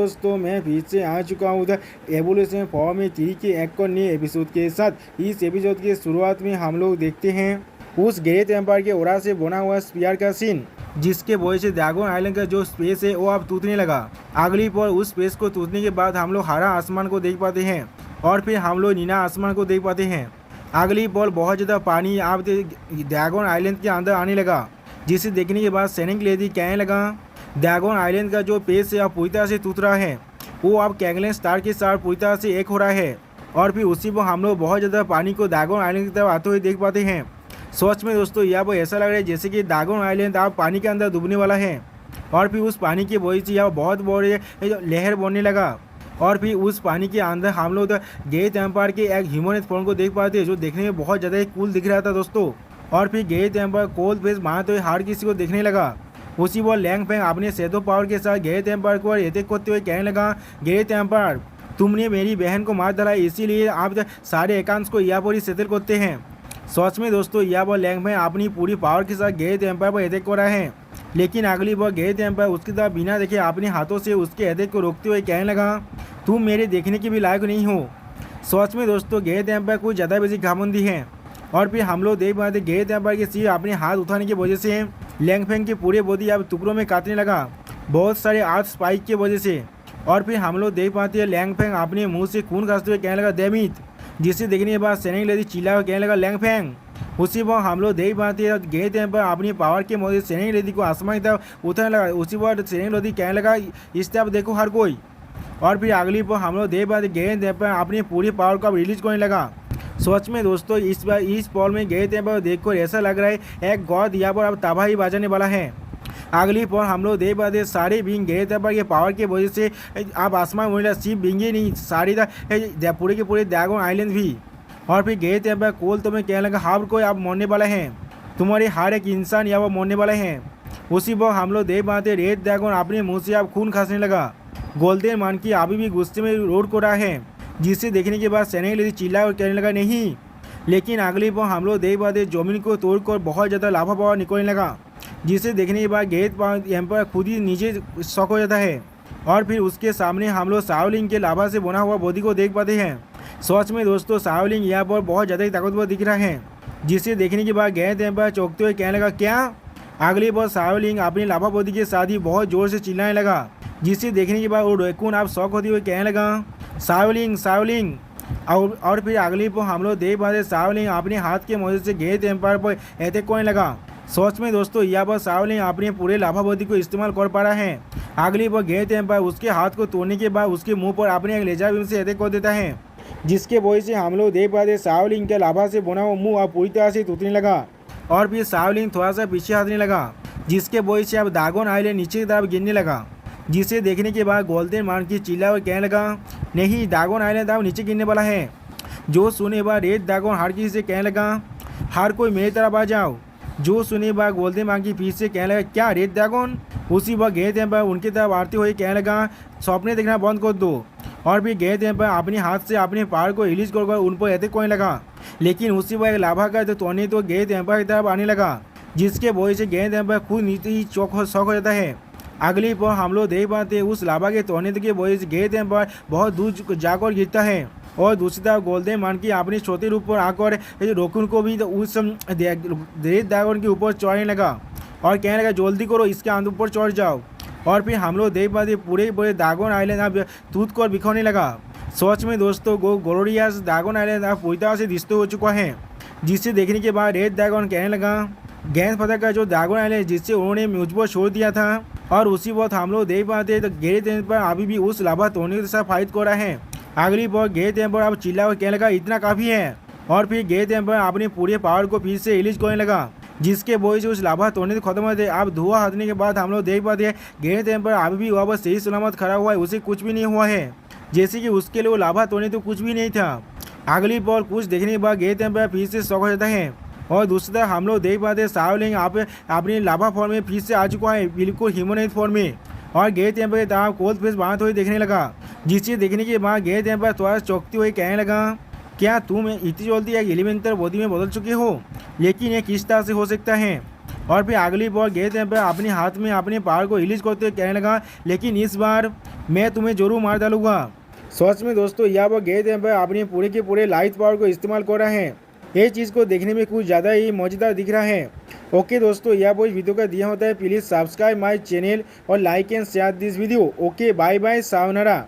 दोस्तों, मैं फिर से आ चुका हूँ उधर एवोल्यूशन फॉर्म में 3 के एक और नए एपिसोड के साथ। इस एपिसोड के शुरुआत में हम लोग देखते हैं उस ग्रेट एम्पायर के ओरा से बना हुआ स्पीयर का सीन, जिसके वजह से ड्रैगन आइलैंड का जो स्पेस है वो अब टूटने लगा। अगली पल उस स्पेस को टूटने के बाद हम लोग हरा आसमान को देख पाते हैं और फिर हम लोग नीला आसमान को देख पाते हैं। अगली पल बहुत ज़्यादा पानी अब ड्रैगन आइलैंड के अंदर आने लगा, जिसे देखने के बाद सैनिक लेडी कहने लगा ड्रैगन आइलैंड का जो पेज है अब पूरी तरह से टूट रहा है, वो अब कैगलन स्टार के साथ पूरी तरह से एक हो रहा है। और फिर उसी पर हम लोग बहुत ज़्यादा पानी को ड्रैगन आइलैंड की तरफ आते हुए देख पाते हैं। सच में दोस्तों, यहाँ पर ऐसा लग रहा है जैसे कि ड्रैगन आइलैंड अब पानी के अंदर डूबने वाला है। और फिर उस पानी की वजह से यहाँ बहुत बड़े लहर बनने लगा और फिर उस पानी के अंदर हम लोग ग्रेट एम्पायर के एक ह्यूमन फॉर्म को देख पाते हैं, जो देखने में बहुत ज़्यादा कूल दिख रहा था दोस्तों। और फिर ग्रेट एम्पायर कोल्ड फेस मारते हुए हर किसी को देखने लगा। उसी वो लैंग फेंग अपने शैडो पावर के साथ ग्रेट एम्पायर को अटैक करते हुए कहने लगा ग्रेट एम्पायर, तुमने मेरी बहन को मार डाला, इसीलिए आप सारे अकाउंट्स को यहाँ पर ही सेटल करते हैं। सच में दोस्तों, यहाँ पर लैंग फेंग अपनी पूरी पावर के साथ ग्रेट एम्पायर पर अटैक कर रहा है, लेकिन अगली बार ग्रेट एम्पायर उसकी तरफ बिना देखे अपने हाथों से उसके अटैक को रोकते हुए कहने लगा तुम मेरे देखने के भी लायक नहीं हो। सच में दोस्तों, ग्रेट एम्पायर कुछ ज़्यादा बेसी घमंडी है। और फिर हम लोग देख पाते ग्रेट एम्पायर के सिर्फ अपने हाथ उठाने की वजह से लैंग फेंग की पूरे बॉडी अब टुकड़ों में काटने लगा, बहुत सारे आर्थ स्पाइक की वजह से। और फिर हम लोग देख पाते हैं लैंग फेंग अपने मुंह से खून खासते हुए कहने लगा डैमिट, जिसे देखने के बाद सैनिक लेडी चिल्ला कहने लगा लैंग फेंग। उसी पर हम लोग देख पाते हैं ग्रेट एम्पायर अपनी पावर के मदद से सैनिक लेडी को आसमान की तरफ उठाने लगा। उसी पर सैनिक लेडी कहने लगा इस तरफ देखो हर कोई। और फिर अगली पर हम लोग देख पाते ग्रेट एम्पायर अपनी पूरी पावर को रिलीज करने लगा। सच में दोस्तों, इस पॉल में ग्रेट एम्पायर देखकर ऐसा लग रहा है एक गॉड यहाँ पर अब तबाही बजाने वाला है। अगली पर हम लोग देख पाते सारे बिंग ग्रेट एम्पायर के पावर की वजह से अब आसमान मिला, सिर्फ बिंगे नहीं सारी पूरे के पूरे ड्रैगन आइलैंड भी। और फिर ग्रेट एम्पायर कोल तो मैं कहने लगा हर कोई अब मरने वाला है, तुम्हारे हर एक इंसान यहाँ पर मरने वाला है। उसी पर हम लोग देख पाते रेड ड्रैगन अपने मुँह से अब खून खांसने लगा। गोल्डन मान की अभी भी गुस्से में रोड को रहा है, जिसे देखने के बाद सैनिक लेडी चिल्ला और कहने लगा नहीं। लेकिन अगली पर हम लोग देख पाते जमीन को तोड़कर बहुत ज़्यादा लाभा पावर निकलने लगा, जिसे देखने के बाद ग्रेट एम्पायर खुद ही नीचे शॉक हो जाता है। और फिर उसके सामने हम लोग शाओलिंग के लाभा से बना हुआ बॉडी को देख पाते हैं। सच में दोस्तों, शाओलिंग यहाँ पर बहुत ज़्यादा ही ताकतवर दिख रहा है, जिसे देखने के बाद ग्रेट एम्पायर चौंकते हुए कहने लगा क्या। अगली बार शाओलिंग अपनी लाभा बॉडी के साथ ही बहुत ज़ोर से चिल्लाने लगा, जिसे देखने के बाद वो रैकून आप शौक होते हुए कहने लगा शाओलिंग शाओलिंग। और फिर अगली पर हम लोग देख पाते शाओलिंग अपने हाथ के मदद से ग्रेट एम्पायर पर अटैक करने लगा। सच में दोस्तों, यहाँ पर शाओलिंग अपने पूरे लाभा बॉडी को इस्तेमाल कर पा रहा है। अगली बार ग्रेट एम्पायर उसके हाथ को तोड़ने के बाद उसके मुंह पर अपने एक लेजर बीम से अटैक कर देता है, जिसके वजह से हम लोग देख पाते शाओलिंग के लाभा से बना हुआ मुँह अब पूरी तरह से टूटने लगा। और फिर शाओलिंग थोड़ा सा पीछे हटने लगा, जिसके वजह से अब ड्रैगन आइलैंड नीचे की तरफ गिरने लगा, जिसे देखने के बाद गोल्डन मान की चिल्ला और कहने लगा नहीं, ड्रैगन आइलैंड अब नीचे गिरने वाला है। जो सुने बाद रेड ड्रैगन हर किसी से कहने लगा हर कोई मेरी तरफ आ जाओ। जो सुने बाद गोल्डन मान की फिर से कहने लगा क्या रेड ड्रैगन। उसी वक्त ग्रेट एम्पायर उनकी तरफ आते हुए कहने लगा सपने देखना बंद कर दो। और फिर ग्रेट एम्पायर अपने हाथ से अपने पावर को रिलीज कर उन पर अटैक करने लगा, लेकिन उसी वक्त लाभा का तोड़ने तो ग्रेट एम्पायर की तरफ आने लगा, जिसके वजह से ग्रेट एम्पायर खुद नीचे ही शॉक हो जाता है। अगली पर हम लोग देख पाते हैं उस लाभा के तोड़ने के वजह से ग्रेट एम्पायर बहुत दूर जाकर गिरता है। और दूसरी तरफ गोल्डन मान की अपने छोटे रूप पर आकर रोकुन को भी उस रेड ड्रैगन के ऊपर चढ़ने लगा और कहने लगा जल्दी करो, इसके अंदर ऊपर चढ़ जाओ। और फिर हम लोग देख पाते पूरे ड्रैगन आइलैंड अब टूट कर बिखरने लगा। सच में दोस्तों, ग्लोरियस ड्रैगन आइलैंड अब पूरी तरह से डिस्ट्रॉय हो चुका है, जिसे देखने के बाद रेड ड्रैगन कहने लगा गैंस फतह का जो ड्रैगन आइलैंड जिससे उन्होंने मुझ पर छोड़ दिया था। और उसी वक्त हम लोग देख पाते तो ग्रेट एम्पायर अभी भी उस लाभा तोड़ने के साथ फाइट कर रहा है। अगली बार ग्रेट एम्पायर अब चिल्ला और कहने लगा इतना काफ़ी है। और फिर ग्रेट एम्पायर अपने पूरे पावर को फिर से रिलीज करने लगा, जिसके वजह से उस लाभा तोड़ने खत्म होते। अब धुआं हटने के बाद हम लोग देख पाते हैं ग्रेट एम्पायर अभी भी वहाँ पर सही सलामत खड़ा हुआ है, उसे कुछ भी नहीं हुआ है, जैसे कि उसके लिए वो लाभा तोड़ने तो कुछ भी नहीं था। अगली बार कुछ देखने के बाद ग्रेट एम्पायर फिर से शॉक हो जाता है। और दूसरी तरफ हम लोग देख पाते हैं शाओलिंग अपनी लाभा फॉर्म में फिर से आ चुका है, बिल्कुल ह्यूमनॉइड फॉर्म में। और ग्रेट एम्पायर की तरफ कोल्ड फेस बनाते हुए देखने लगा, जिसे देखने के बाद ग्रेट एम्पायर थोड़ा चौंकते हुए कहने लगा क्या तुम इतनी जल्दी एक एलिमेंटल बॉडी में बदल चुके हो, लेकिन ये किस तरह से हो सकता है। और फिर अगली बॉल ग्रेट एम्पायर अपने हाथ में अपने पावर को रिलीज करते हुए कहने लगा लेकिन इस बार मैं तुम्हें जरूर मार डालूंगा। सच में दोस्तों यहाँ पर गैरेथ एम्पायर अपने पूरे के पूरे लाइट पावर को इस्तेमाल कर रहे हैं। ये चीज़ को देखने में कुछ ज़्यादा ही मज़ेदार दिख रहा है। ओके दोस्तों, यह वो वीडियो का दिया होता है। प्लीज़ सब्सक्राइब माय चैनल और like and share this video. Okay, bye bye, सावनारा।